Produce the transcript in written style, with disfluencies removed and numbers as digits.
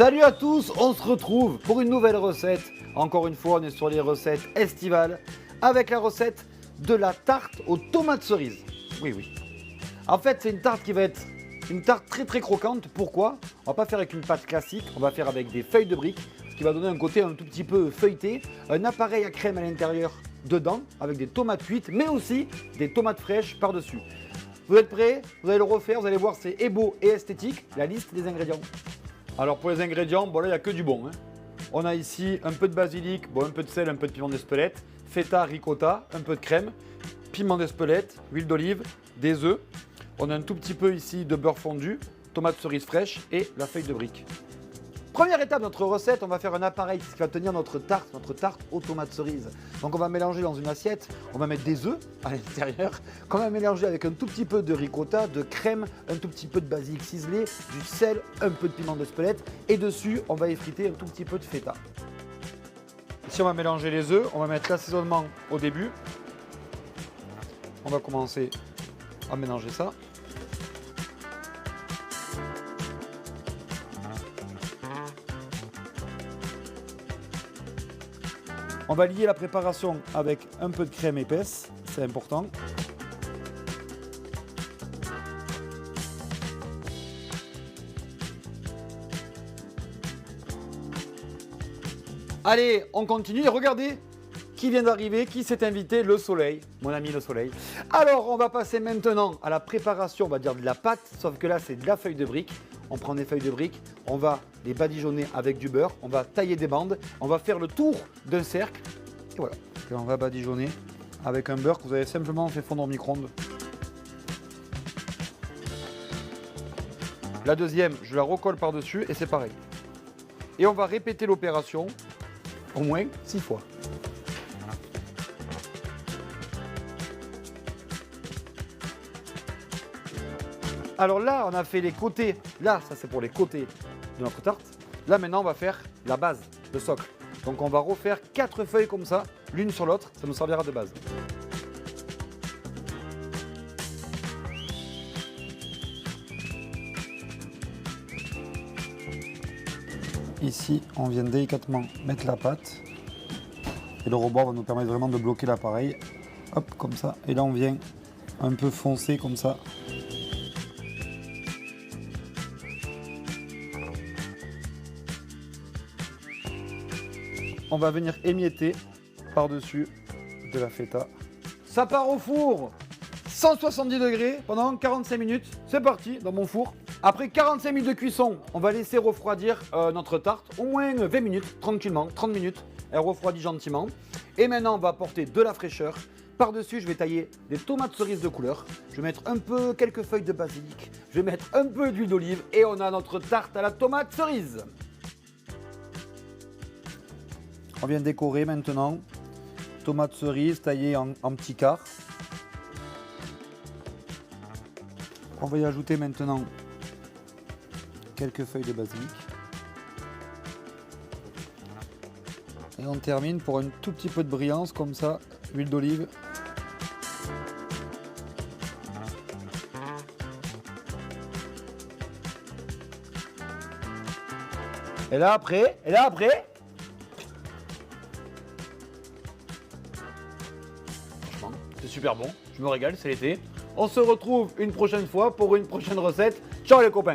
Salut à tous, on se retrouve pour une nouvelle recette. Encore une fois, on est sur les recettes estivales avec la recette de la tarte aux tomates cerises. Oui. En fait, c'est une tarte qui va être une tarte très croquante. Pourquoi? On va pas faire avec une pâte classique, on va faire avec des feuilles de briques, ce qui va donner un côté un tout petit peu feuilleté. Un appareil à crème à l'intérieur dedans avec des tomates cuites, mais aussi des tomates fraîches par-dessus. Vous êtes prêts? Vous allez le refaire, vous allez voir, c'est beau et esthétique. La liste des ingrédients. Alors pour les ingrédients, bon là il n'y a que du bon. On a ici un peu de basilic, un peu de sel, un peu de piment d'Espelette, feta, ricotta, un peu de crème, piment d'Espelette, huile d'olive, des œufs. On a un tout petit peu ici de beurre fondu, tomates cerises fraîches et la feuille de brique. Première étape de notre recette, on va faire un appareil qui va tenir notre tarte aux tomates cerises. Donc on va mélanger dans une assiette, on va mettre des œufs à l'intérieur, qu'on va mélanger avec un tout petit peu de ricotta, de crème, un tout petit peu de basilic ciselé, du sel, un peu de piment d'Espelette et dessus on va effriter un tout petit peu de feta. Ici on va mélanger les œufs, on va mettre l'assaisonnement au début. On va commencer à mélanger ça. On va lier la préparation avec un peu de crème épaisse, c'est important. Allez, on continue et regardez qui vient d'arriver, qui s'est invité, le soleil, mon ami le soleil. Alors, on va passer maintenant à la préparation, on va dire de la pâte, sauf que là, c'est de la feuille de brique. On prend des feuilles de briques, on va les badigeonner avec du beurre, on va tailler des bandes, on va faire le tour d'un cercle, et voilà. Et on va badigeonner avec un beurre que vous avez simplement fait fondre au micro-ondes. La deuxième, je la recolle par-dessus et c'est pareil. Et on va répéter l'opération au moins 6 fois. Alors là, on a fait les côtés. Là, ça c'est pour les côtés de notre tarte. Là, maintenant, on va faire la base, le socle. Donc, on va refaire 4 feuilles comme ça, l'une sur l'autre. Ça nous servira de base. Ici, on vient délicatement mettre la pâte. Et le rebord va nous permettre vraiment de bloquer l'appareil. Hop, comme ça. Et là, on vient un peu foncer comme ça. On va venir émietter par-dessus de la feta. Ça part au four 170 degrés pendant 45 minutes. C'est parti dans mon four. Après 45 minutes de cuisson, on va laisser refroidir notre tarte au moins 20 minutes, tranquillement, 30 minutes. Elle refroidit gentiment. Et maintenant, on va apporter de la fraîcheur. Par-dessus, je vais tailler des tomates cerises de couleur. Je vais mettre quelques feuilles de basilic. Je vais mettre un peu d'huile d'olive et on a notre tarte à la tomate cerise. On vient décorer maintenant. Tomates cerises taillées en petits quarts. On va y ajouter maintenant quelques feuilles de basilic. Et on termine pour un tout petit peu de brillance comme ça, huile d'olive. Et là après, franchement, c'est super bon, je me régale, c'est l'été. On se retrouve une prochaine fois pour une prochaine recette. Ciao les copains!